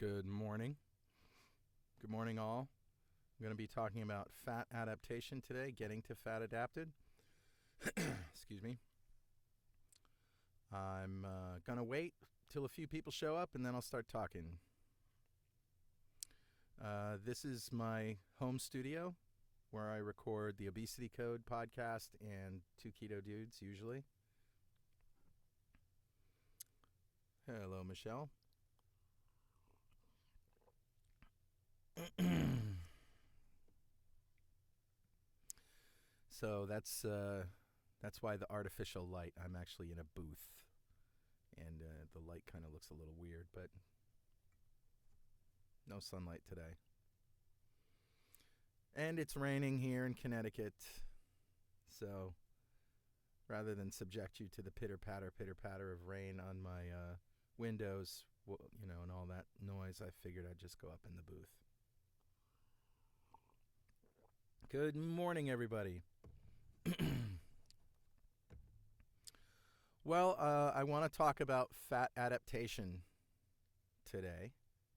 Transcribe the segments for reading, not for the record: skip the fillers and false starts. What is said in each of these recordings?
Good morning. Good morning, all. I'm going to be talking about fat adaptation today, getting to fat adapted. Excuse me. I'm going to wait till a few people show up, and then I'll start talking. This is my home studio where I record the Obesity Code podcast and Two Keto Dudes, usually. Hello, Michelle. So that's why the artificial light. I'm actually in a booth, and the light kind of looks a little weird, but no sunlight today. And it's raining here in Connecticut, so rather than subject you to the pitter-patter of rain on my windows, and all that noise, I figured I'd just go up in the booth. Good morning, everybody. Well, I want to talk about fat adaptation today,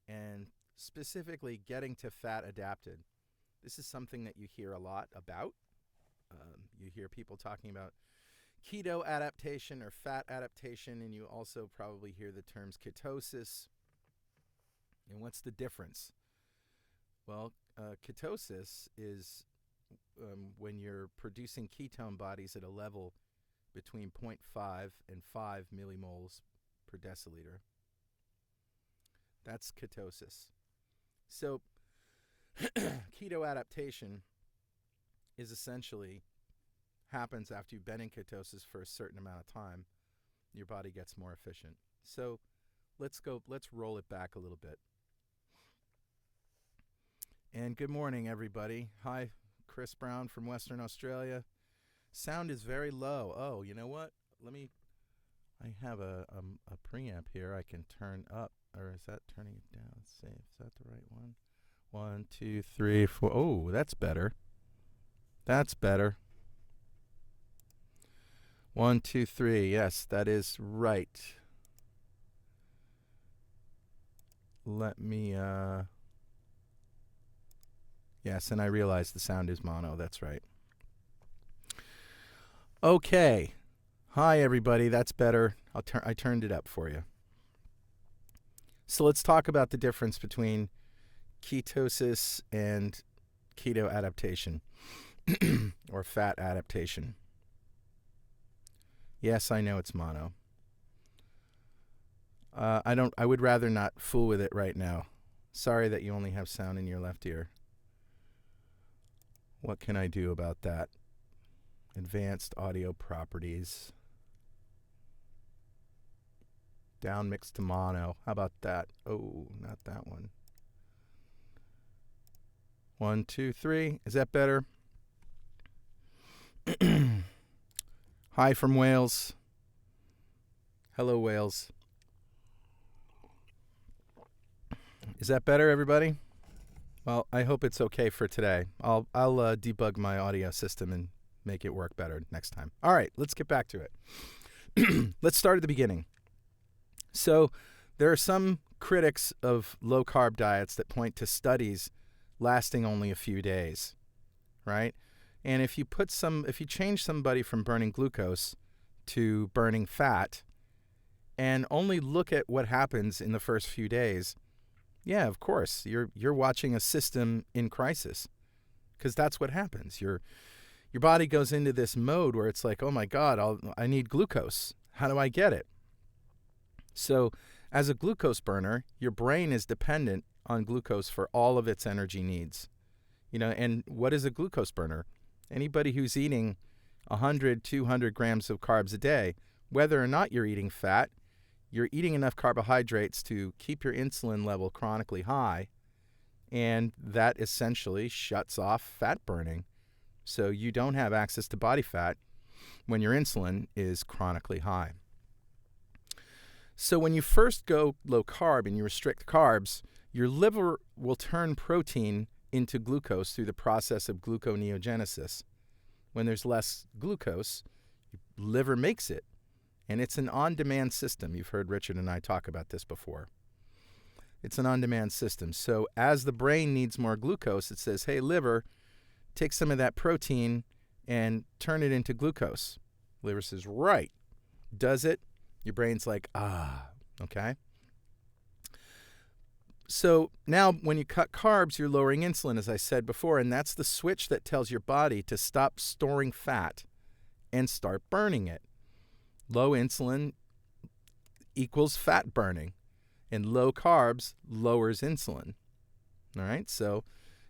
and specifically getting to fat adapted. This is something that you hear a lot about. You hear people talking about keto adaptation or fat adaptation, and you also probably hear the terms ketosis. And what's the difference? Well, ketosis is when you're producing ketone bodies at a level between 0.5 and 5 millimoles per deciliter. That's ketosis. So keto adaptation is essentially happens after you've been in ketosis for a certain amount of time. Your body gets more efficient. So let's roll it back a little bit. And good morning, everybody. Hi, Chris Brown from Western Australia. Sound is very low. Oh, you know what? I have a preamp here I can turn up. Or is that turning it down? Let's see. Is that the right one? 1, 2, 3, 4. Oh, that's better. That's better. 1, 2, 3. Yes, that is right. Let me, yes, and I realize the sound is mono. That's right. Okay. Hi, everybody. That's better. I turned it up for you. So let's talk about the difference between ketosis and keto adaptation or fat adaptation. Yes, I know it's mono. I would rather not fool with it right now. Sorry that you only have sound in your left ear. What can I do about that? Advanced audio properties. Down mixed to mono. How about that? Oh, not that one. 1, 2, 3. Is that better? Hi from Wales. Hello, Wales. Is that better, everybody? Well, I hope it's okay for today. I'll debug my audio system and make it work better next time. All right, let's get back to it. Let's start at the beginning. So there are some critics of low-carb diets that point to studies lasting only a few days, right? And if you change somebody from burning glucose to burning fat and only look at what happens in the first few days, yeah, of course, you're watching a system in crisis, because that's what happens. Your body goes into this mode where it's like, oh my God, I need glucose. How do I get it? So as a glucose burner, your brain is dependent on glucose for all of its energy needs. And what is a glucose burner? Anybody who's eating 100, 200 grams of carbs a day, whether or not you're eating fat, you're eating enough carbohydrates to keep your insulin level chronically high, and that essentially shuts off fat burning. So you don't have access to body fat when your insulin is chronically high. So when you first go low carb and you restrict carbs, your liver will turn protein into glucose through the process of gluconeogenesis. When there's less glucose, your liver makes it. And it's an on-demand system. You've heard Richard and I talk about this before. It's an on-demand system. So as the brain needs more glucose, it says, hey, liver, take some of that protein and turn it into glucose. Liver says, right. Does it? Your brain's like, okay. So now when you cut carbs, you're lowering insulin, as I said before, and that's the switch that tells your body to stop storing fat and start burning it. Low insulin equals fat burning, and low carbs lowers insulin. All right, so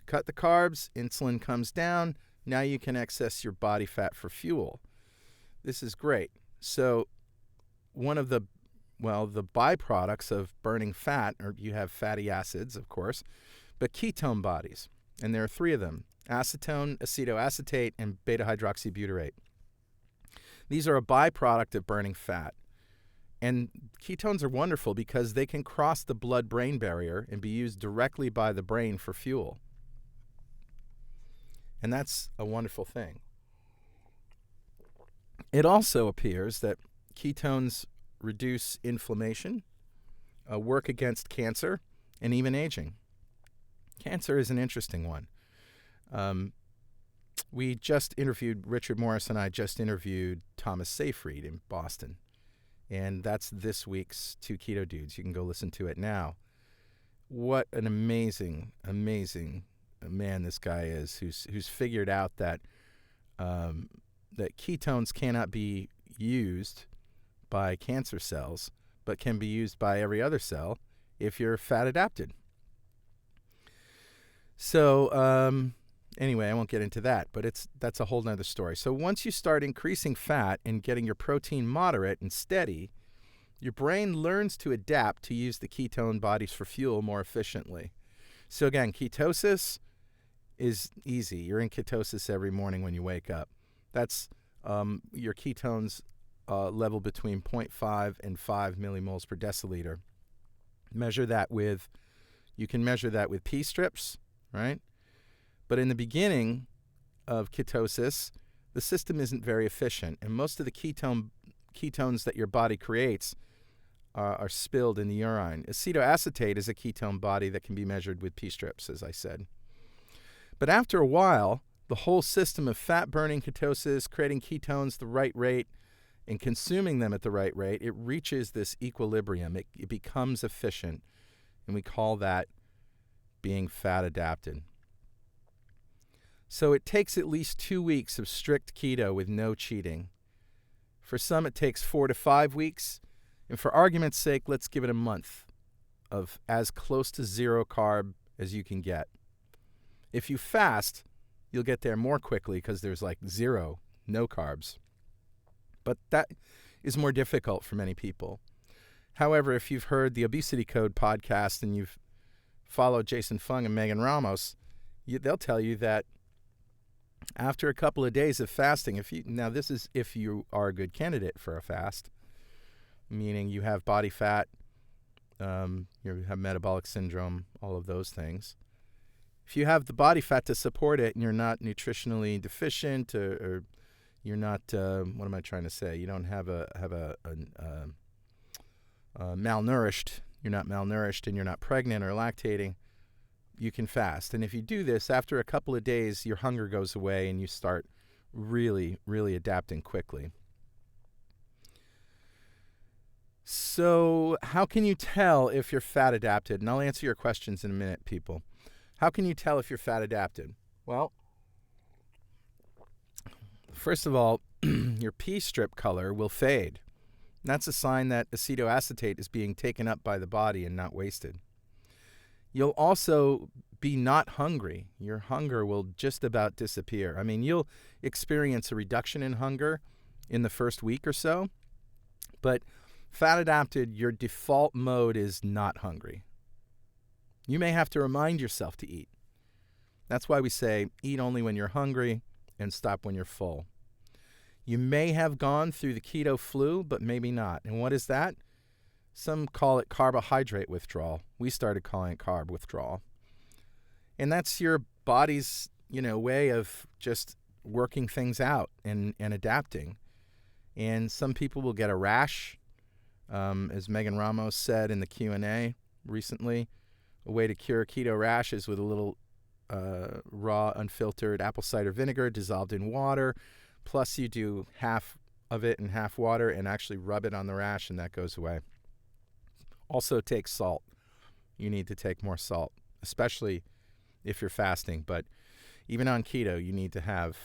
cut the carbs, insulin comes down, now you can access your body fat for fuel. This is great. So one of the byproducts of burning fat, or you have fatty acids, of course, but ketone bodies. And there are 3 of them: acetone, acetoacetate, and beta-hydroxybutyrate. These are a byproduct of burning fat. And ketones are wonderful because they can cross the blood-brain barrier and be used directly by the brain for fuel. And that's a wonderful thing. It also appears that ketones reduce inflammation, work against cancer, and even aging. Cancer is an interesting one. Richard Morris and I just interviewed Thomas Seyfried in Boston. And that's this week's 2 Keto Dudes. You can go listen to it now. What an amazing, amazing man this guy is, who's figured out that that ketones cannot be used by cancer cells, but can be used by every other cell if you're fat adapted. So anyway, I won't get into that, but that's a whole nother story. So once you start increasing fat and getting your protein moderate and steady, your brain learns to adapt to use the ketone bodies for fuel more efficiently. So again, ketosis is easy. You're in ketosis every morning when you wake up. That's your ketones level between 0.5 and 5 millimoles per deciliter. You can measure that with pee strips, right? But in the beginning of ketosis, the system isn't very efficient, and most of the ketones that your body creates are spilled in the urine. Acetoacetate is a ketone body that can be measured with pee strips, as I said. But after a while, the whole system of fat-burning ketosis, creating ketones the right rate, and consuming them at the right rate, it reaches this equilibrium. It becomes efficient, and we call that being fat adapted. So it takes at least 2 weeks of strict keto with no cheating. For some, it takes 4 to 5 weeks. And for argument's sake, let's give it a month of as close to 0 carb as you can get. If you fast, you'll get there more quickly because there's like no carbs. But that is more difficult for many people. However, if you've heard the Obesity Code podcast and you've followed Jason Fung and Megan Ramos, they'll tell you that after a couple of days of fasting, this is if you are a good candidate for a fast, meaning you have body fat, you have metabolic syndrome, all of those things. If you have the body fat to support it and you're not nutritionally deficient or you're not, what am I trying to say? You don't have malnourished. You're not malnourished and you're not pregnant or lactating. You can fast. And if you do this, after a couple of days, your hunger goes away and you start really, really adapting quickly. So how can you tell if you're fat adapted? And I'll answer your questions in a minute, people. How can you tell if you're fat adapted? Well, first of all, your pee strip color will fade. That's a sign that acetoacetate is being taken up by the body and not wasted. You'll also be not hungry. Your hunger will just about disappear. I mean, you'll experience a reduction in hunger in the first week or so, but fat adapted, your default mode is not hungry. You may have to remind yourself to eat. That's why we say eat only when you're hungry and stop when you're full. You may have gone through the keto flu, but maybe not. And what is that? Some call it carbohydrate withdrawal. We started calling it carb withdrawal. And that's your body's, way of just working things out and adapting. And some people will get a rash, as Megan Ramos said in the Q&A recently. a way to cure keto rashes with a little raw, unfiltered apple cider vinegar dissolved in water. Plus, you do half of it in half water and actually rub it on the rash, and that goes away. Also, take salt. You need to take more salt, especially if you're fasting. But even on keto, you need to have,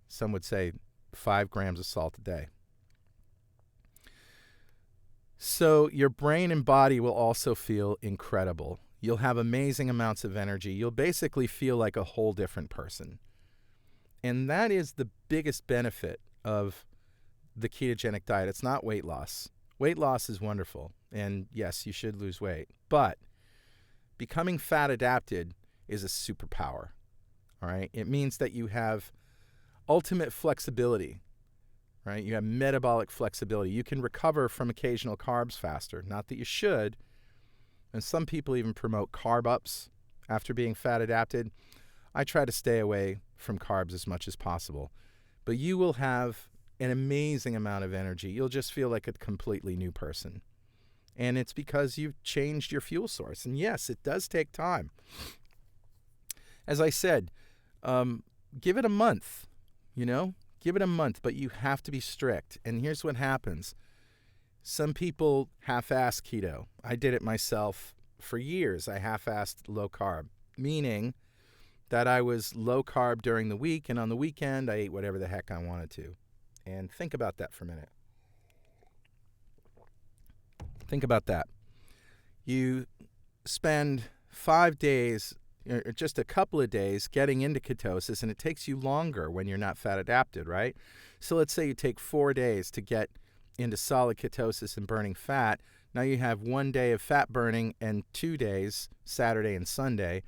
some would say 5 grams of salt a day. So your brain and body will also feel incredible. You'll have amazing amounts of energy. You'll basically feel like a whole different person. And that is the biggest benefit of the ketogenic diet. It's not weight loss. Weight loss is wonderful. And yes, you should lose weight. But becoming fat adapted is a superpower. All right? It means that you have ultimate flexibility. Right? You have metabolic flexibility. You can recover from occasional carbs faster. Not that you should. And some people even promote carb ups after being fat adapted. I try to stay away from carbs as much as possible. But you will have an amazing amount of energy. You'll just feel like a completely new person. And it's because you've changed your fuel source. And yes, it does take time. As I said, give it a month, Give it a month, but you have to be strict. And here's what happens. Some people half-ass keto. I did it myself for years. I half-assed low carb, meaning that I was low carb during the week, and on the weekend, I ate whatever the heck I wanted to. And think about that for a minute. Think about that. You spend 5 days, or just a couple of days, getting into ketosis, and it takes you longer when you're not fat adapted, right? So let's say you take 4 days to get into solid ketosis and burning fat. Now you have 1 day of fat burning and 2 days, Saturday and Sunday,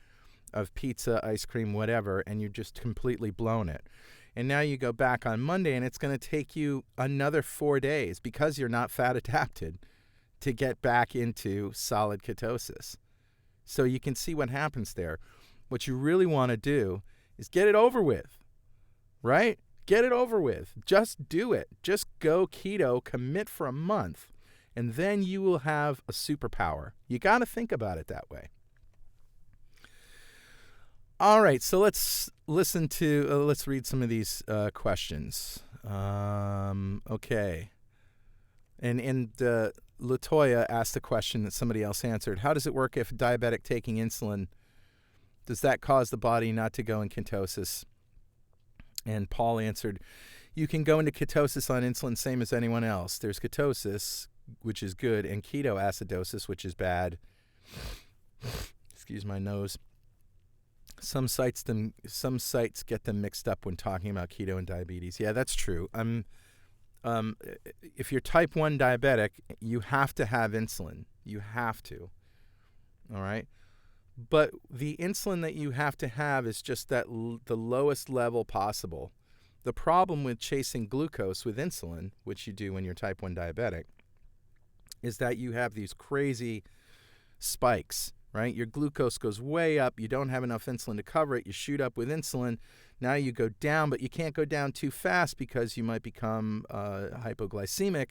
of pizza, ice cream, whatever, and you've just completely blown it. And now you go back on Monday, and it's going to take you another 4 days because you're not fat adapted to get back into solid ketosis. So you can see what happens there. What you really want to do is get it over with, right? Get it over with. Just do it. Just go keto, commit for a month, and then you will have a superpower. You got to think about it that way. All right, so let's read some of these questions. Okay. And Latoya asked a question that somebody else answered. How does it work if diabetic taking insulin? Does that cause the body not to go in ketosis? And Paul answered, you can go into ketosis on insulin same as anyone else. There's ketosis, which is good, and ketoacidosis, which is bad. Excuse my nose. Some sites get them mixed up when talking about keto and diabetes. Yeah, that's true. If you're type 1 diabetic, you have to have insulin. You have to. All right? But the insulin that you have to have is just the lowest level possible. The problem with chasing glucose with insulin, which you do when you're type 1 diabetic, is that you have these crazy spikes, right? Your glucose goes way up. You don't have enough insulin to cover it. You shoot up with insulin. Now you go down, but you can't go down too fast because you might become hypoglycemic.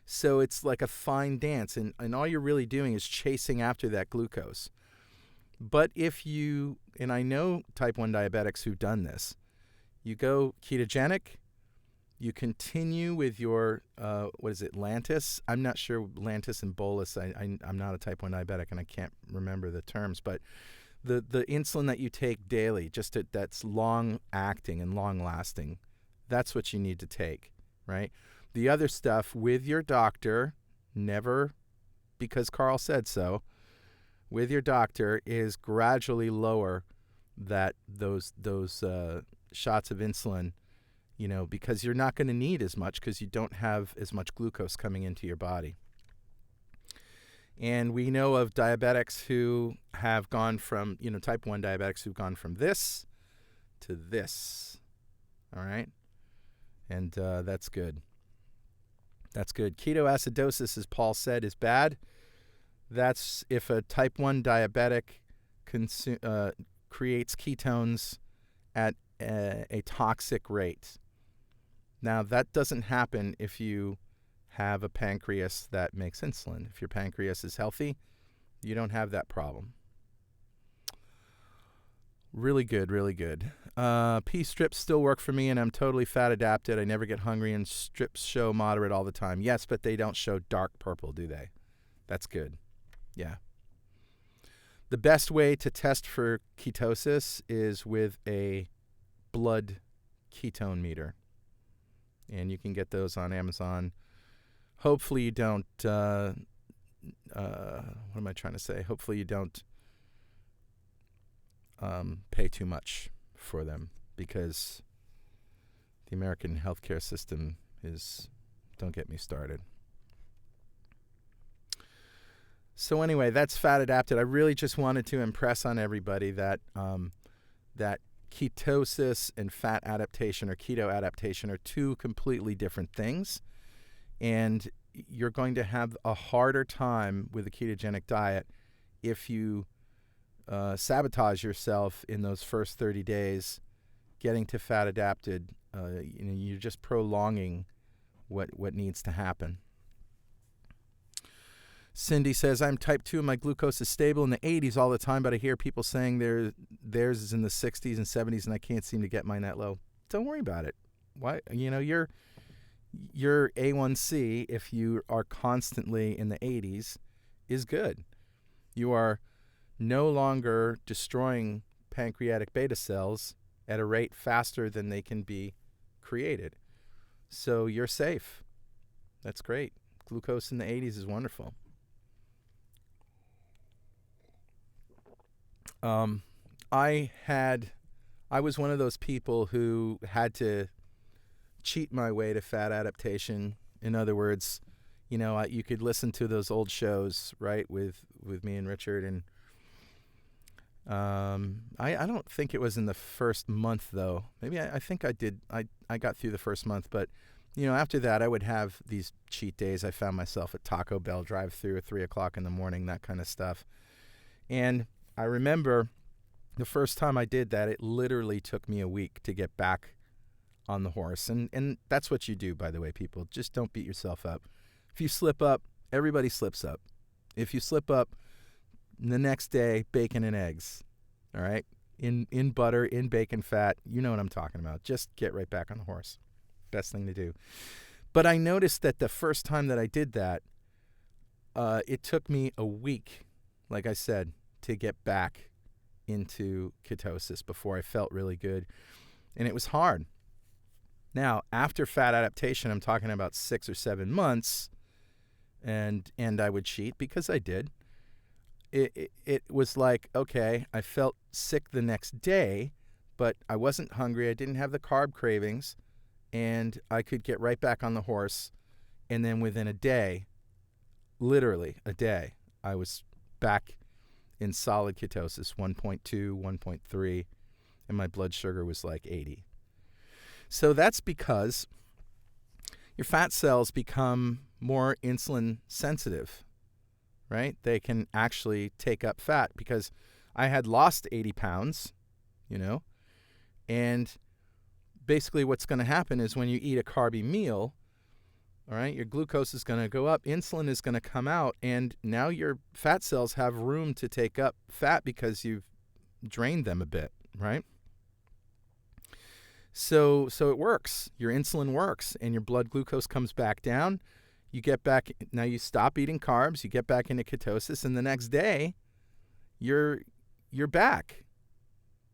So it's like a fine dance, and all you're really doing is chasing after that glucose. But if you, and I know type 1 diabetics who've done this, you go ketogenic, you continue with your, Lantus? I'm not sure, Lantus and bolus. I'm not a type 1 diabetic, and I can't remember the terms, but the insulin that you take daily, that's long-acting and long-lasting, that's what you need to take, right? The other stuff with your doctor, never because Carl said so, with your doctor is gradually lower those shots of insulin, because you're not going to need as much because you don't have as much glucose coming into your body. And we know of diabetics who have gone from, type 1 diabetics who've gone from this to this. All right? And that's good. That's good. Ketoacidosis, as Paul said, is bad. That's if a type 1 diabetic creates ketones at a toxic rate. Now, that doesn't happen if you have a pancreas that makes insulin. If your pancreas is healthy, You don't have that problem. Really good, really good. Pea strips still work for me, and I'm totally fat adapted. I never get hungry, and strips show moderate all the time. Yes, but they don't show dark purple, do they? That's good. Yeah. The best way to test for ketosis is with a blood ketone meter. And you can get those on Amazon. Hopefully you don't, what am I trying to say? Hopefully you don't pay too much for them, because the American healthcare system is, don't get me started. So anyway, that's fat adapted. I really just wanted to impress on everybody that that ketosis and fat adaptation or keto adaptation are two completely different things. And you're going to have a harder time with a ketogenic diet if you sabotage yourself in those first 30 days getting to fat adapted. You're just prolonging what needs to happen. Cindy says, I'm type 2 and my glucose is stable in the 80s all the time, but I hear people saying theirs is in the 60s and 70s and I can't seem to get mine that low. Don't worry about it. Why? Your A1C, if you are constantly in the 80s, is good. You are no longer destroying pancreatic beta cells at a rate faster than they can be created. So you're safe. That's great. Glucose in the 80s is wonderful. I was one of those people who had to cheat my way to fat adaptation. In other words, you could listen to those old shows, right, with me and Richard, and I don't think it was in the first month though. Maybe I think I did. I got through the first month, but after that I would have these cheat days. I found myself at Taco Bell drive-through at 3:00 in the morning, that kind of stuff. And I remember the first time I did that, it literally took me a week to get back on the horse. And that's what you do, by the way, people. Just don't beat yourself up. If you slip up, everybody slips up. If you slip up, the next day, bacon and eggs, all right? In butter, in bacon fat, you know what I'm talking about. Just get right back on the horse. Best thing to do. But I noticed that the first time that I did that, it took me a week, like I said, to get back into ketosis before I felt really good. And it was hard. Now, after fat adaptation, I'm talking about 6 or 7 months, and I would cheat because I did. It was like, okay, I felt sick the next day, but I wasn't hungry. I didn't have the carb cravings, and I could get right back on the horse. And then within a day, literally a day, I was back in solid ketosis, 1.2, 1.3, and my blood sugar was like 80. So that's because your fat cells become more insulin sensitive, right? They can actually take up fat, because I had lost 80 pounds, and basically what's going to happen is when you eat a carby meal, all right, your glucose is going to go up, insulin is going to come out, and now your fat cells have room to take up fat because you've drained them a bit, right? So it works. Your insulin works, and your blood glucose comes back down. You get back, now you stop eating carbs, you get back into ketosis, and the next day, you're back.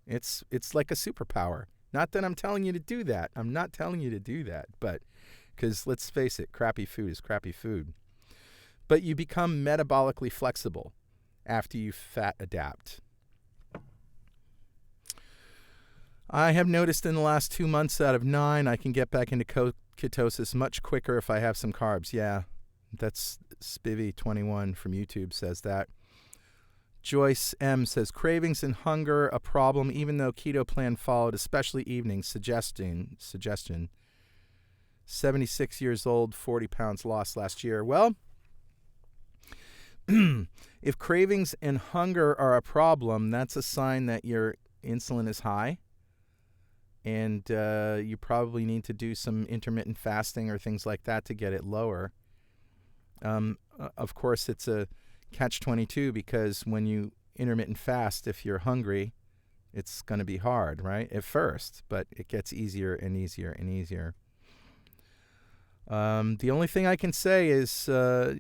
It's like a superpower. Not that I'm telling you to do that. I'm not telling you to do that, but because let's face it, crappy food is crappy food. But you become metabolically flexible after you fat adapt. I have noticed in the last 2 months out of 9, I can get back into ketosis much quicker if I have some carbs. Yeah, that's Spivvy21 from YouTube says that. Joyce M. says, cravings and hunger a problem even though keto plan followed, especially evenings. Suggestion. 76 years old, 40 pounds lost last year. Well, if cravings and hunger are a problem, that's a sign that your insulin is high, and you probably need to do some intermittent fasting or things like that to get it lower. Of course, it's a catch-22 because when you intermittent fast, if you're hungry, it's going to be hard, right, at first, but it gets easier and easier and easier. The only thing I can say is, if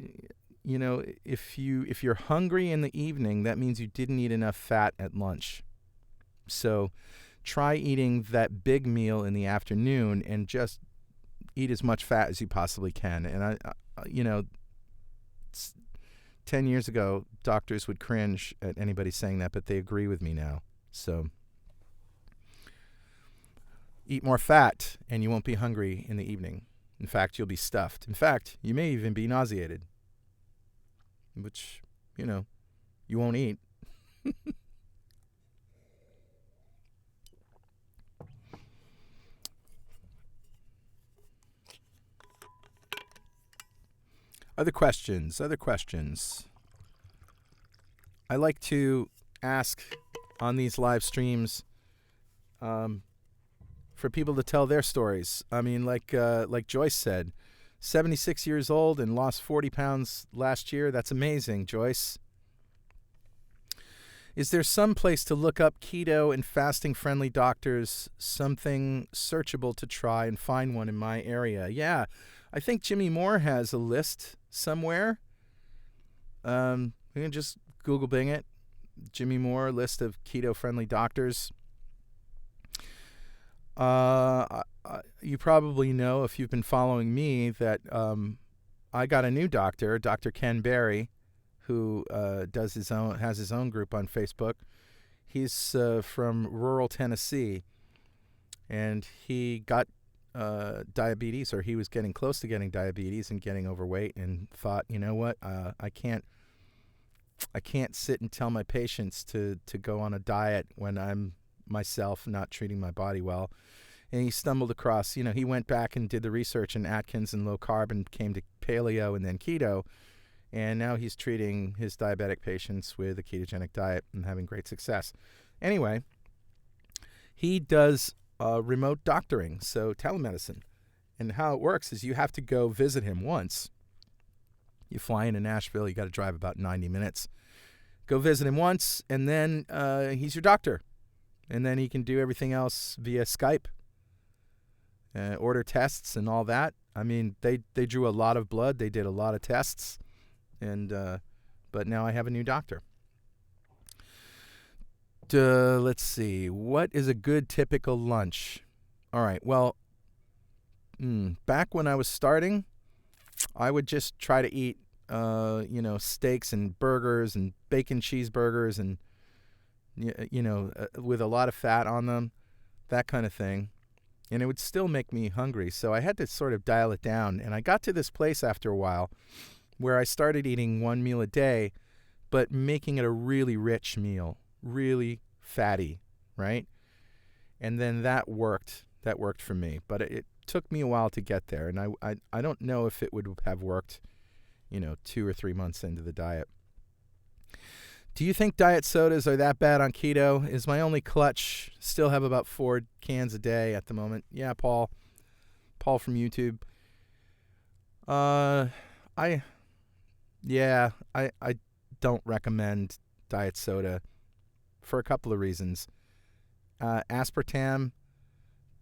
you're hungry in the evening, that means you didn't eat enough fat at lunch. So try eating that big meal in the afternoon and just eat as much fat as you possibly can. And 10 years ago, doctors would cringe at anybody saying that, but they agree with me now. So eat more fat and you won't be hungry in the evening. In fact, you'll be stuffed. In fact, you may even be nauseated, which, you won't eat. Other questions. I like to ask on these live streams for people to tell their stories. I mean, like Joyce said, 76 years old and lost 40 pounds last year. That's amazing, Joyce. Is there some place to look up keto and fasting-friendly doctors, something searchable to try and find one in my area? Yeah, I think Jimmy Moore has a list somewhere. We can just Google Bing it. Jimmy Moore, list of keto-friendly doctors. You probably know, if you've been following me, that I got a new doctor, Dr. Ken Berry, who has his own group on Facebook. He's from rural Tennessee, and he got diabetes, or he was getting close to getting diabetes and getting overweight, and thought, you know what, I can't sit and tell my patients to go on a diet when I'm myself not treating my body well. And he stumbled across, he went back and did the research in Atkins and low carb and came to paleo and then keto. And now he's treating his diabetic patients with a ketogenic diet and having great success. Anyway, he does remote doctoring, so telemedicine. And how it works is you have to go visit him once. You fly into Nashville, you got to drive about 90 minutes. Go visit him once, and then he's your doctor. And then he can do everything else via Skype. Order tests and all that. I mean, they drew a lot of blood. They did a lot of tests. And but now I have a new doctor. Let's see. What is a good typical lunch? All right. Well, back when I was starting, I would just try to eat, steaks and burgers and bacon cheeseburgers and, with a lot of fat on them, that kind of thing. And it would still make me hungry. So I had to sort of dial it down. And I got to this place after a while where I started eating one meal a day, but making it a really rich meal, really fatty, right? And then that worked. That worked for me. But it took me a while to get there. And I don't know if it would have worked, 2 or 3 months into the diet. Do you think diet sodas are that bad on keto? Is my only clutch. Still have about 4 cans a day at the moment. Yeah, Paul from YouTube. I don't recommend diet soda for a couple of reasons. Aspartame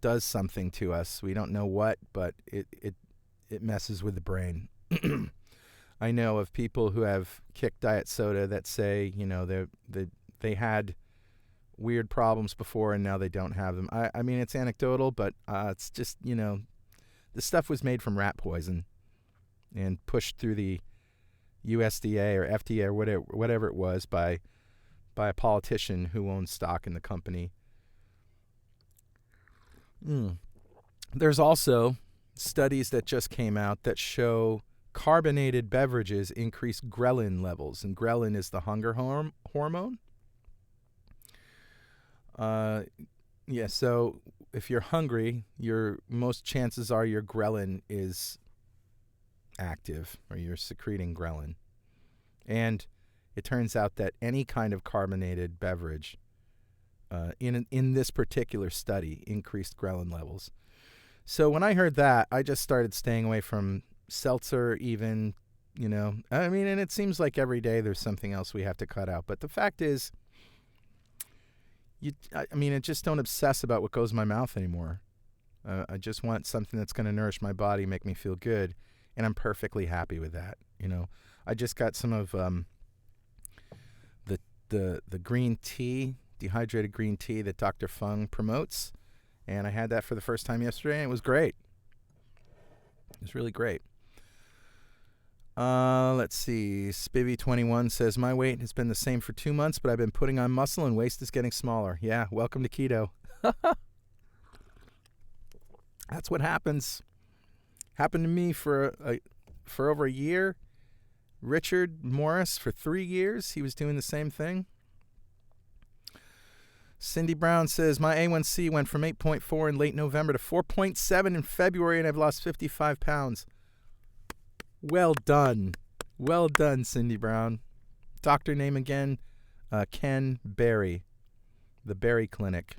does something to us. We don't know what, but it messes with the brain. I know of people who have kicked diet soda that say, they had weird problems before and now they don't have them. I mean, it's anecdotal, but it's just, the stuff was made from rat poison and pushed through the USDA or FDA or whatever it was by a politician who owns stock in the company. There's also studies that just came out that show carbonated beverages increase ghrelin levels, and ghrelin is the hunger hormone. So if you're hungry, most chances are your ghrelin is active, or you're secreting ghrelin. And it turns out that any kind of carbonated beverage in this particular study increased ghrelin levels. So when I heard that, I just started staying away from seltzer, even I mean, and it seems like every day there's something else we have to cut out. But the fact is, I just don't obsess about what goes in my mouth anymore. I just want something that's going to nourish my body, make me feel good, and I'm perfectly happy with that. I just got some of the green tea, dehydrated green tea that Dr. Fung promotes, and I had that for the first time yesterday, and it was great. It was really great. Let's see. Spivvy21 says, my weight has been the same for 2 months, but I've been putting on muscle and waist is getting smaller. Yeah, welcome to keto. That's what happens. Happened to me for over a year. Richard Morris for 3 years. He was doing the same thing. Cindy Brown says, my A1C went from 8.4 in late November to 4.7 in February, and I've lost 55 pounds. Well done. Well done, Cindy Brown. Doctor name again, Ken Berry, the Berry Clinic.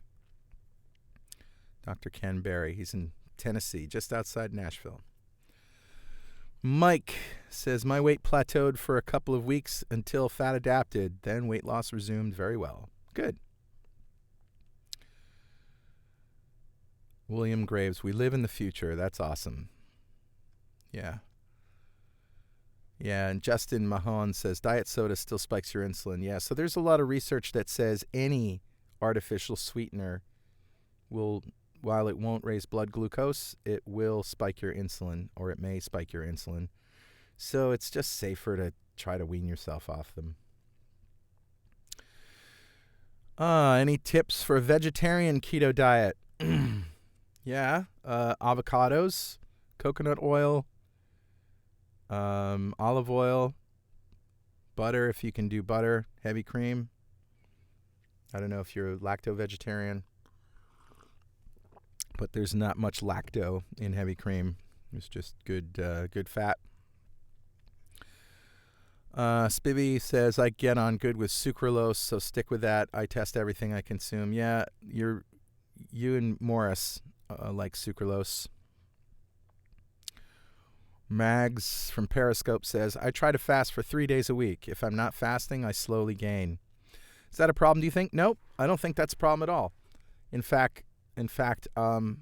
Dr. Ken Berry. He's in Tennessee, just outside Nashville. Mike says, my weight plateaued for a couple of weeks until fat adapted. Then weight loss resumed very well. Good. William Graves, we live in the future. That's awesome. Yeah. Yeah, and Justin Mahon says, diet soda still spikes your insulin. Yeah, so there's a lot of research that says any artificial sweetener will, while it won't raise blood glucose, it will spike your insulin, or it may spike your insulin. So it's just safer to try to wean yourself off them. Any tips for a vegetarian keto diet? Yeah, avocados, coconut oil, olive oil, butter if you can do butter, heavy cream. I don't know if you're a lacto-vegetarian, but there's not much lacto in heavy cream. It's just good fat. Spivvy says, I get on good with sucralose, so stick with that. I test everything I consume. Yeah, you and Morris like sucralose. Mags from Periscope says, I try to fast for 3 days a week. If I'm not fasting, I slowly gain. Is that a problem, do you think? Nope, I don't think that's a problem at all. In fact, I'm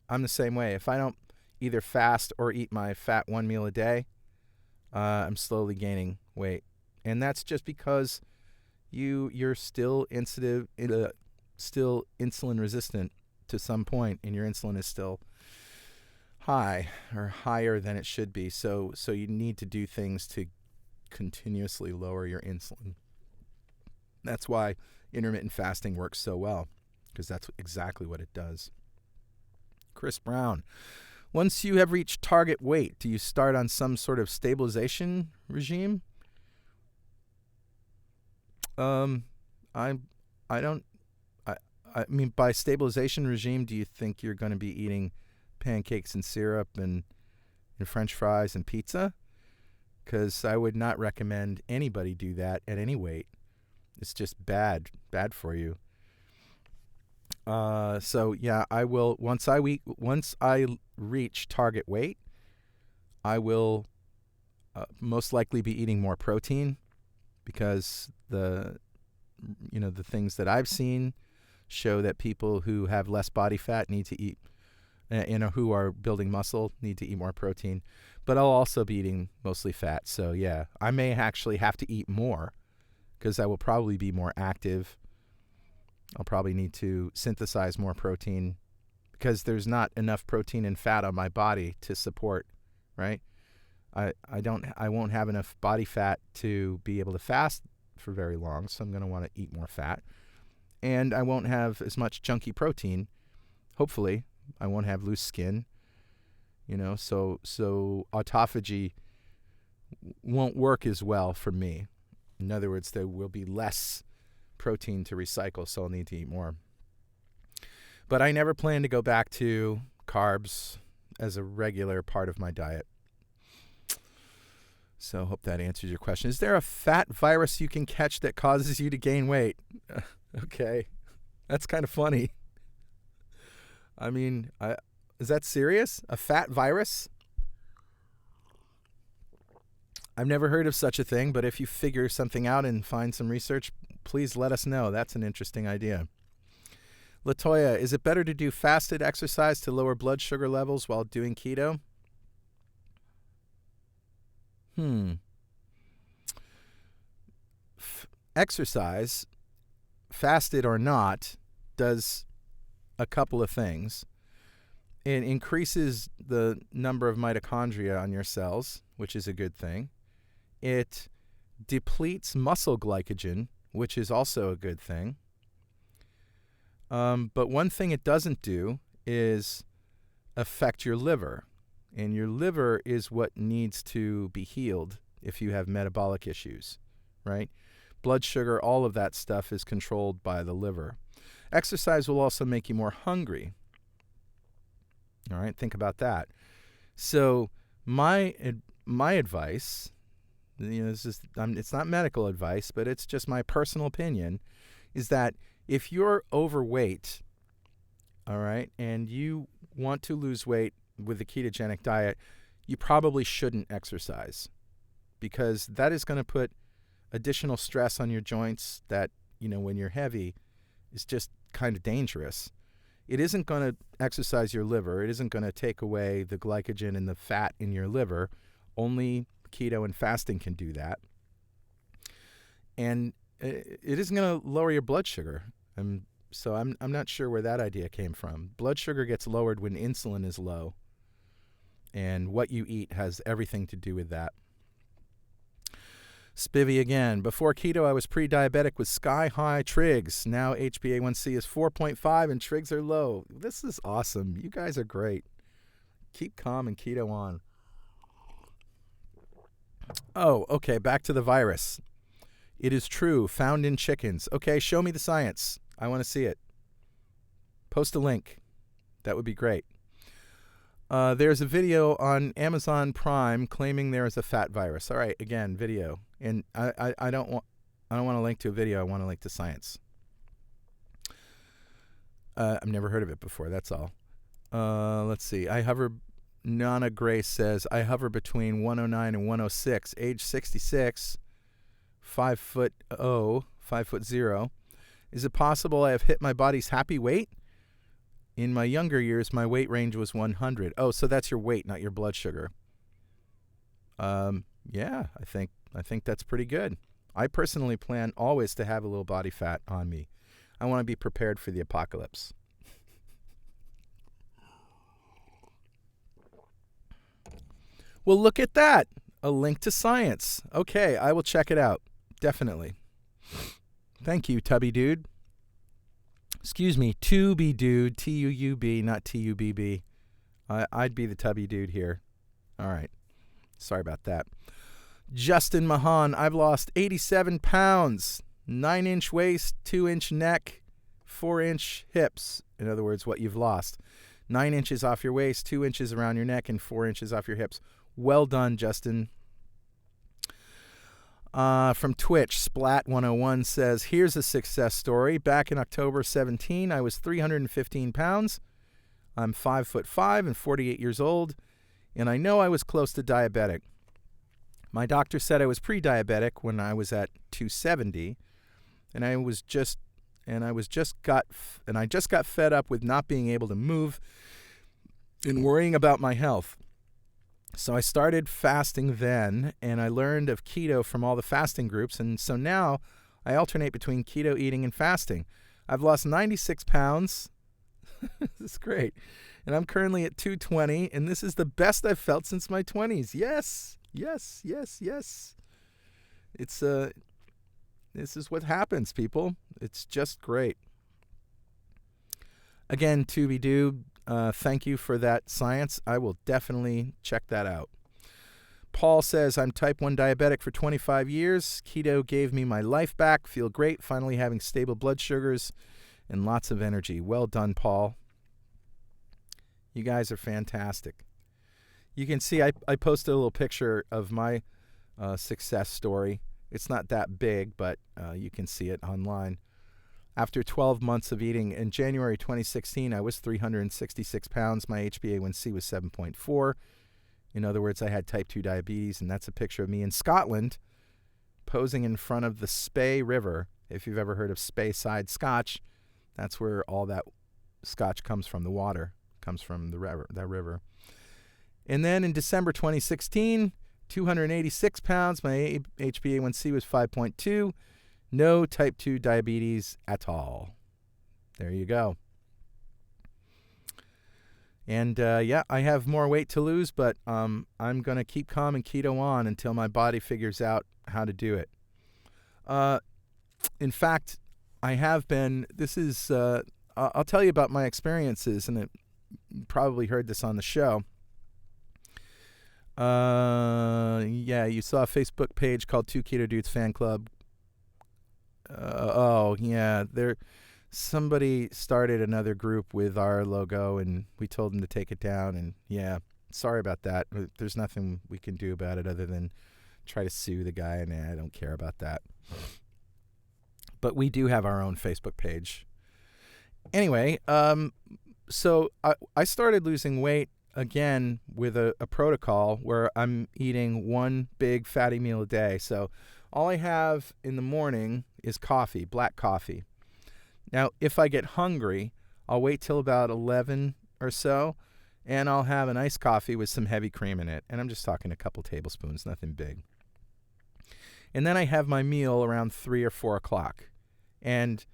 the same way. If I don't either fast or eat my fat one meal a day, I'm slowly gaining weight. And that's just because you're still still insulin resistant to some point, and your insulin is still high or higher than it should be. So you need to do things to continuously lower your insulin. That's why intermittent fasting works so well, because that's exactly what it does. Chris Brown, once you have reached target weight, do you start on some sort of stabilization regime? I mean, by stabilization regime, do you think you're going to be eating pancakes and syrup and French fries and pizza? Because I would not recommend anybody do that at any weight. It's just bad for you. So yeah, I will once I reach target weight, I will most likely be eating more protein, because the things that I've seen show that people who have less body fat need to eat, who are building muscle need to eat more protein. But I'll also be eating mostly fat. So yeah, I may actually have to eat more, because I will probably be more active. I'll probably need to synthesize more protein, because there's not enough protein and fat on my body to support, right? I won't have enough body fat to be able to fast for very long, so I'm going to want to eat more fat. And I won't have as much chunky protein. Hopefully, I won't have loose skin. So autophagy won't work as well for me. In other words, there will be less protein to recycle, so I'll need to eat more. But I never plan to go back to carbs as a regular part of my diet. So hope that answers your question. Is there a fat virus you can catch that causes you to gain weight? Okay, that's kind of funny. I mean, is that serious? A fat virus? I've never heard of such a thing, but if you figure something out and find some research, please let us know. That's an interesting idea. Latoya, is it better to do fasted exercise to lower blood sugar levels while doing keto? Exercise, fasted or not, does a couple of things. It increases the number of mitochondria on your cells, which is a good thing. It depletes muscle glycogen, which is also a good thing. But one thing it doesn't do is affect your liver. And your liver is what needs to be healed if you have metabolic issues, right? Blood sugar, all of that stuff is controlled by the liver. Exercise will also make you more hungry. All right, think about that. So my advice, it's not medical advice, but it's just my personal opinion, is that if you're overweight, all right, and you want to lose weight with the ketogenic diet, you probably shouldn't exercise, because that is going to put additional stress on your joints that, when you're heavy, is just kind of dangerous. It isn't going to exercise your liver. It isn't going to take away the glycogen and the fat in your liver. Only keto and fasting can do that. And it isn't going to lower your blood sugar. So I'm not sure where that idea came from. Blood sugar gets lowered when insulin is low. And what you eat has everything to do with that. Spivvy again. Before keto, I was pre-diabetic with sky-high trigs. Now HbA1c is 4.5 and trigs are low. This is awesome. You guys are great. Keep calm and keto on. Oh, okay. Back to the virus. It is true. Found in chickens. Okay, show me the science. I want to see it. Post a link. That would be great. There's a video on Amazon Prime claiming there is a fat virus. All right, again, video. And I don't want to link to a video. I want to link to science. I've never heard of it before. That's all. Let's see. Nana Grace says, I hover between 109 and 106, age 66, 5'0". Is it possible I have hit my body's happy weight? In my younger years, my weight range was 100. Oh, so that's your weight, not your blood sugar. Yeah, I think that's pretty good. I personally plan always to have a little body fat on me. I want to be prepared for the apocalypse. Well, look at that. A link to science. Okay, I will check it out. Definitely. Thank you, Tubby Dude. Excuse me, Tubby Dude, T-U-U-B, not T-U-B-B. I'd be the Tubby Dude here. All right. Sorry about that. Justin Mahan, I've lost 87 pounds. 9-inch waist, 2-inch neck, 4-inch hips. In other words, what you've lost. 9 inches off your waist, 2 inches around your neck, and 4 inches off your hips. Well done, Justin. From Twitch, Splat101 says, here's a success story. Back in October 17, I was 315 pounds. I'm 5'5" and 48 years old, and I know I was close to diabetic. My doctor said I was pre-diabetic when I was at 270, and I just got fed up with not being able to move and worrying about my health. So I started fasting then, and I learned of keto from all the fasting groups, and so now I alternate between keto eating and fasting. I've lost 96 pounds. This is great. And I'm currently at 220, and this is the best I've felt since my 20s. Yes, yes, yes, yes. This is what happens, people. It's just great. Again, Tubby Doob, thank you for that science. I will definitely check that out. Paul says, I'm type 1 diabetic for 25 years. Keto gave me my life back. Feel great, finally having stable blood sugars and lots of energy. Well done, Paul. You guys are fantastic. You can see I posted a little picture of my success story. It's not that big, but you can see it online. After 12 months of eating, in January 2016, I was 366 pounds. My HbA1c was 7.4. In other words, I had type 2 diabetes, and that's a picture of me in Scotland posing in front of the Spey River. If you've ever heard of Speyside Scotch, that's where all that Scotch comes from. The water comes from the river, that river. And then in December 2016, 286 pounds. My HbA1c was 5.2. No type 2 diabetes at all. There you go. And yeah, I have more weight to lose, but I'm going to keep calm and keto on until my body figures out how to do it. In fact, I have been, I'll tell you about my experiences, and you probably heard this on the show. Yeah, you saw a Facebook page called Two Keto Dudes Fan Club. Yeah, somebody started another group with our logo, and we told them to take it down, and yeah, sorry about that. There's nothing we can do about it other than try to sue the guy, and I don't care about that. But we do have our own Facebook page. Anyway, so I started losing weight again with a protocol where I'm eating one big fatty meal a day. So all I have in the morning is coffee, black coffee. Now, if I get hungry, I'll wait till about 11 or so, and I'll have an iced coffee with some heavy cream in it. And I'm just talking a couple tablespoons, nothing big. And then I have my meal around 3 or 4 o'clock. And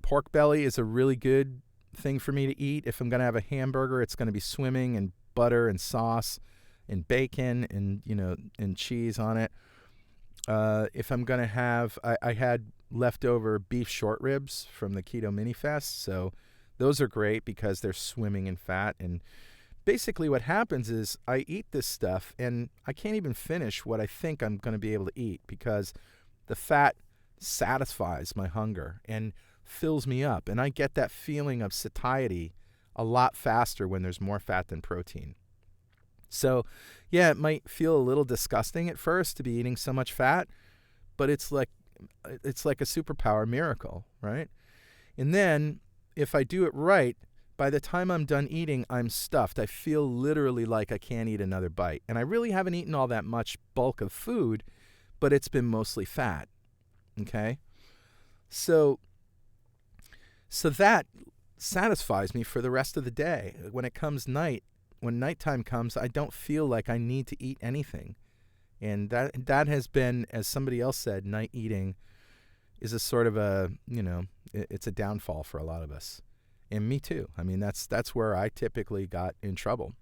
pork belly is a really good thing for me to eat. If I'm going to have a hamburger, it's going to be swimming in butter and sauce and bacon and, and cheese on it. If I'm going to have, I had leftover beef short ribs from the Keto Mini Fest, so those are great because they're swimming in fat. And basically what happens is I eat this stuff and I can't even finish what I think I'm going to be able to eat because the fat satisfies my hunger and fills me up, and I get that feeling of satiety a lot faster when there's more fat than protein. So yeah, it might feel a little disgusting at first to be eating so much fat, but it's like a superpower miracle, right? And then if I do it right, by the time I'm done eating, I'm stuffed. I feel literally like I can't eat another bite. And I really haven't eaten all that much bulk of food, but it's been mostly fat. Okay? So that satisfies me for the rest of the day. When nighttime comes, I don't feel like I need to eat anything. And that has been, as somebody else said, night eating is a sort of it's a downfall for a lot of us. And me too. I mean, that's where I typically got in trouble.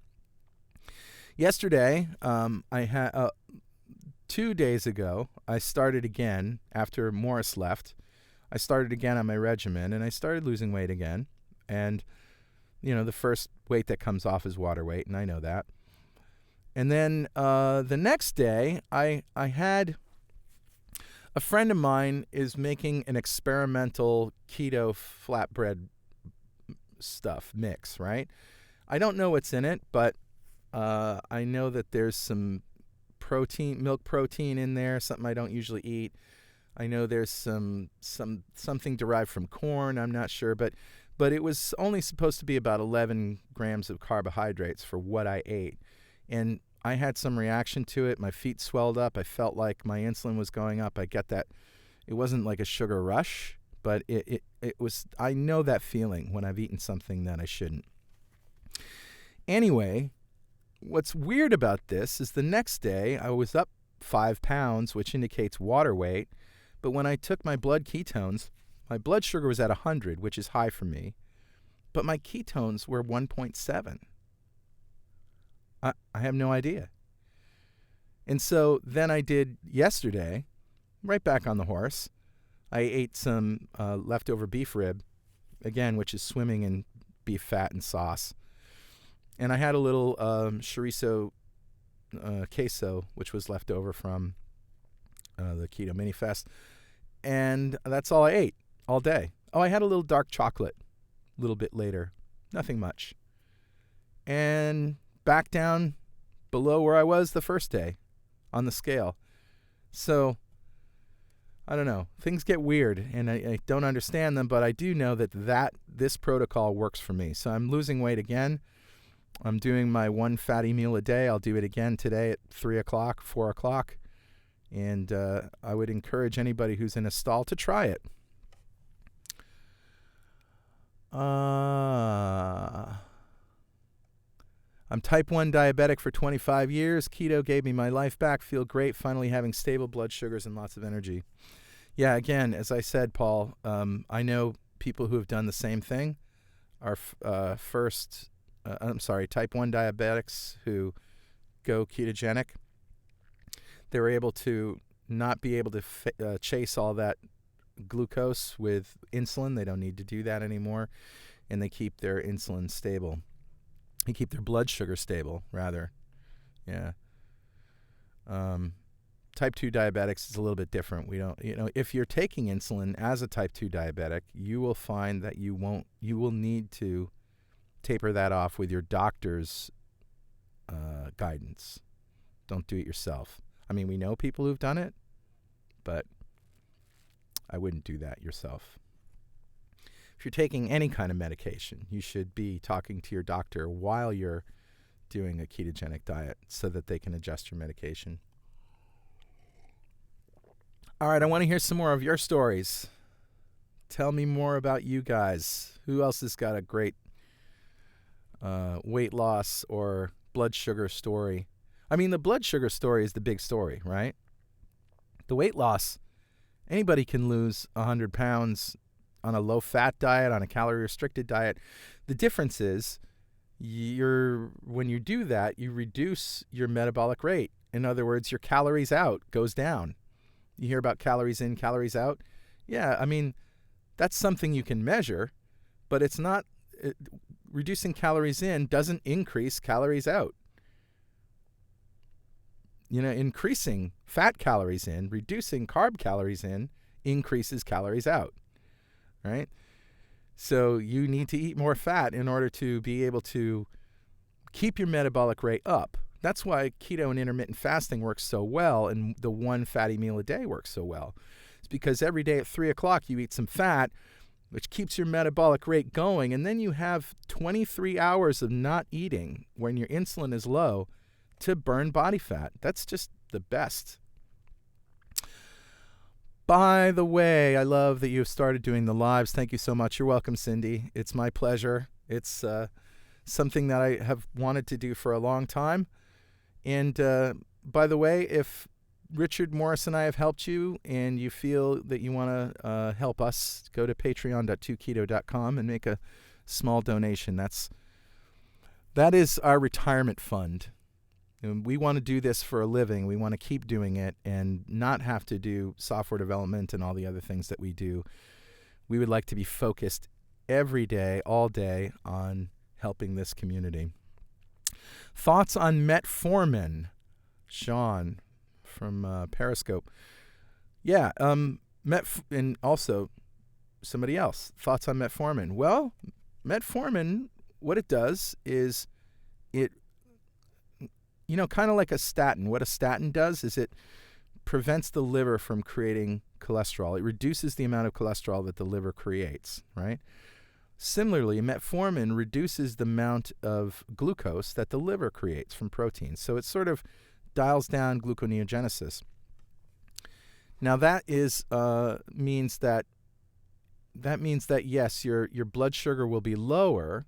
Yesterday, I had 2 days ago, I started again after Morris left. I started again on my regimen, and I started losing weight again. And, the first weight that comes off is water weight, and I know that. And then the next day, I had a friend of mine is making an experimental keto flatbread stuff mix, right? I don't know what's in it, but I know that there's some milk protein in there, something I don't usually eat. I know there's something derived from corn. I'm not sure, but it was only supposed to be about 11 grams of carbohydrates for what I ate. And I had some reaction to it. My feet swelled up. I felt like my insulin was going up. I get that. It wasn't like a sugar rush, but it was. I know that feeling when I've eaten something that I shouldn't. Anyway, what's weird about this is the next day I was up 5 pounds, which indicates water weight. But when I took my blood ketones, my blood sugar was at 100, which is high for me. But my ketones were 1.7. I have no idea. And so then I did yesterday, right back on the horse. I ate some leftover beef rib, again, which is swimming in beef fat and sauce. And I had a little chorizo queso, which was left over from the Keto Mini Fest. And that's all I ate all day. Oh, I had a little dark chocolate a little bit later. Nothing much. And back down below where I was the first day on the scale. So, I don't know. Things get weird, and I don't understand them, but I do know that this protocol works for me. So I'm losing weight again. I'm doing my one fatty meal a day. I'll do it again today at 3 o'clock, 4 o'clock. And I would encourage anybody who's in a stall to try it. I'm type 1 diabetic for 25 years. Keto gave me my life back. Feel great finally having stable blood sugars and lots of energy. Yeah, again, as I said, Paul, I know people who have done the same thing. Our type 1 diabetics who go ketogenic, they were able to not be able to chase all that glucose with insulin. They don't need to do that anymore, and they keep their insulin stable. They keep their blood sugar stable, rather. Yeah. Type 2 diabetics is a little bit different. We don't, if you're taking insulin as a type 2 diabetic, you will find that you will need to taper that off with your doctor's guidance. Don't do it yourself. I mean, we know people who've done it, but I wouldn't do that yourself. If you're taking any kind of medication, you should be talking to your doctor while you're doing a ketogenic diet so that they can adjust your medication. All right, I want to hear some more of your stories. Tell me more about you guys. Who else has got a great weight loss or blood sugar story? I mean, the blood sugar story is the big story, right? The weight loss, anybody can lose 100 pounds on a low-fat diet, on a calorie-restricted diet. The difference is when you do that, you reduce your metabolic rate. In other words, your calories out goes down. You hear about calories in, calories out? Yeah, I mean, that's something you can measure, but it's not, reducing calories in doesn't increase calories out. Increasing fat calories in, reducing carb calories in, increases calories out, right? So you need to eat more fat in order to be able to keep your metabolic rate up. That's why keto and intermittent fasting works so well, and the one fatty meal a day works so well. It's because every day at 3 o'clock you eat some fat, which keeps your metabolic rate going, and then you have 23 hours of not eating when your insulin is low to burn body fat. That's just the best. By the way, I love that you've started doing the lives. Thank you so much. You're welcome, Cindy. It's my pleasure. It's something that I have wanted to do for a long time. And by the way, if Richard Morris and I have helped you and you feel that you want to help us, go to patreon.2keto.com and make a small donation. That is our retirement fund. And we want to do this for a living. We want to keep doing it and not have to do software development and all the other things that we do. We would like to be focused every day, all day, on helping this community. Thoughts on Metformin? Sean from Periscope. Yeah, and also somebody else. Thoughts on Metformin? Well, Metformin, what it does is it, kind of like a statin. What a statin does is it prevents the liver from creating cholesterol. It reduces the amount of cholesterol that the liver creates, right? Similarly, metformin reduces the amount of glucose that the liver creates from proteins. So it sort of dials down gluconeogenesis. Now that means that yes, your blood sugar will be lower,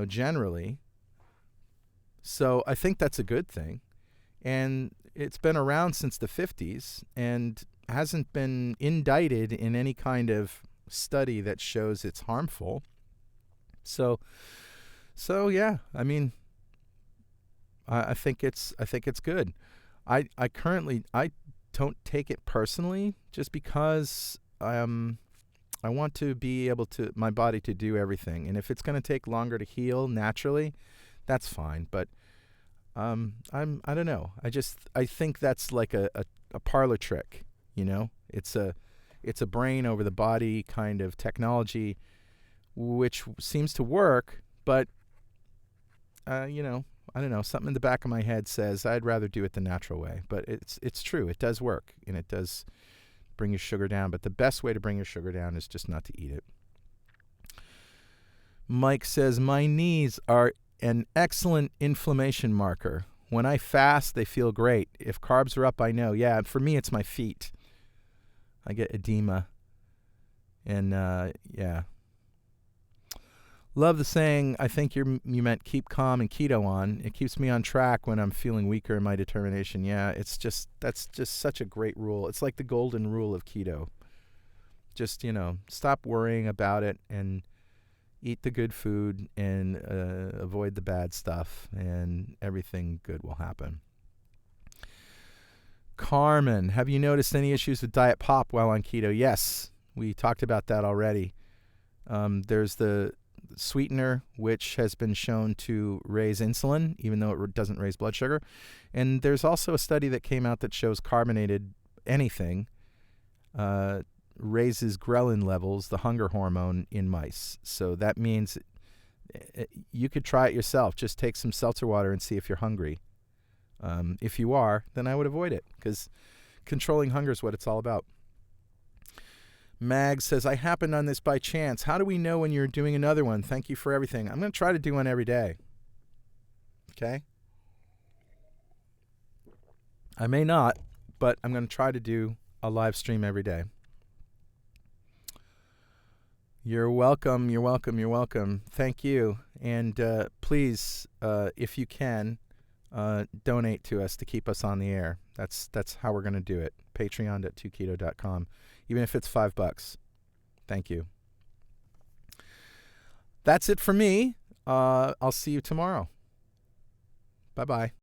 generally. So I think that's a good thing. And it's been around since the 50s and hasn't been indicted in any kind of study that shows it's harmful. So yeah, I mean, I think it's good. I don't take it personally just because I want to be able to my body to do everything, and if it's going to take longer to heal naturally, that's fine. But I don't know. I think that's like a parlor trick. It's a brain over the body kind of technology, which seems to work, but I don't know. Something in the back of my head says I'd rather do it the natural way. But it's true. It does work, and it does bring your sugar down. But the best way to bring your sugar down is just not to eat it. Mike says, my knees are an excellent inflammation marker. When I fast, they feel great. If carbs are up, I know. Yeah, for me, it's my feet. I get edema. And, yeah. Love the saying, I think you meant keep calm and keto on. It keeps me on track when I'm feeling weaker in my determination. Yeah, that's just such a great rule. It's like the golden rule of keto. Just, stop worrying about it and eat the good food and avoid the bad stuff, and everything good will happen. Carmen, have you noticed any issues with diet pop while on keto? Yes, we talked about that already. There's the sweetener, which has been shown to raise insulin, even though it doesn't raise blood sugar. And there's also a study that came out that shows carbonated anything raises ghrelin levels, the hunger hormone, in mice. So that means you could try it yourself. Just take some seltzer water and see if you're hungry. If you are, then I would avoid it, because controlling hunger is what it's all about. Mag says, I happened on this by chance. How do we know when you're doing another one? Thank you for everything. I'm going to try to do one every day. Okay? I may not, but I'm going to try to do a live stream every day. You're welcome. You're welcome. You're welcome. Thank you. And please, if you can, donate to us to keep us on the air. That's how we're going to do it. Patreon.2keto.com. Even if it's $5. Thank you. That's it for me. I'll see you tomorrow. Bye-bye.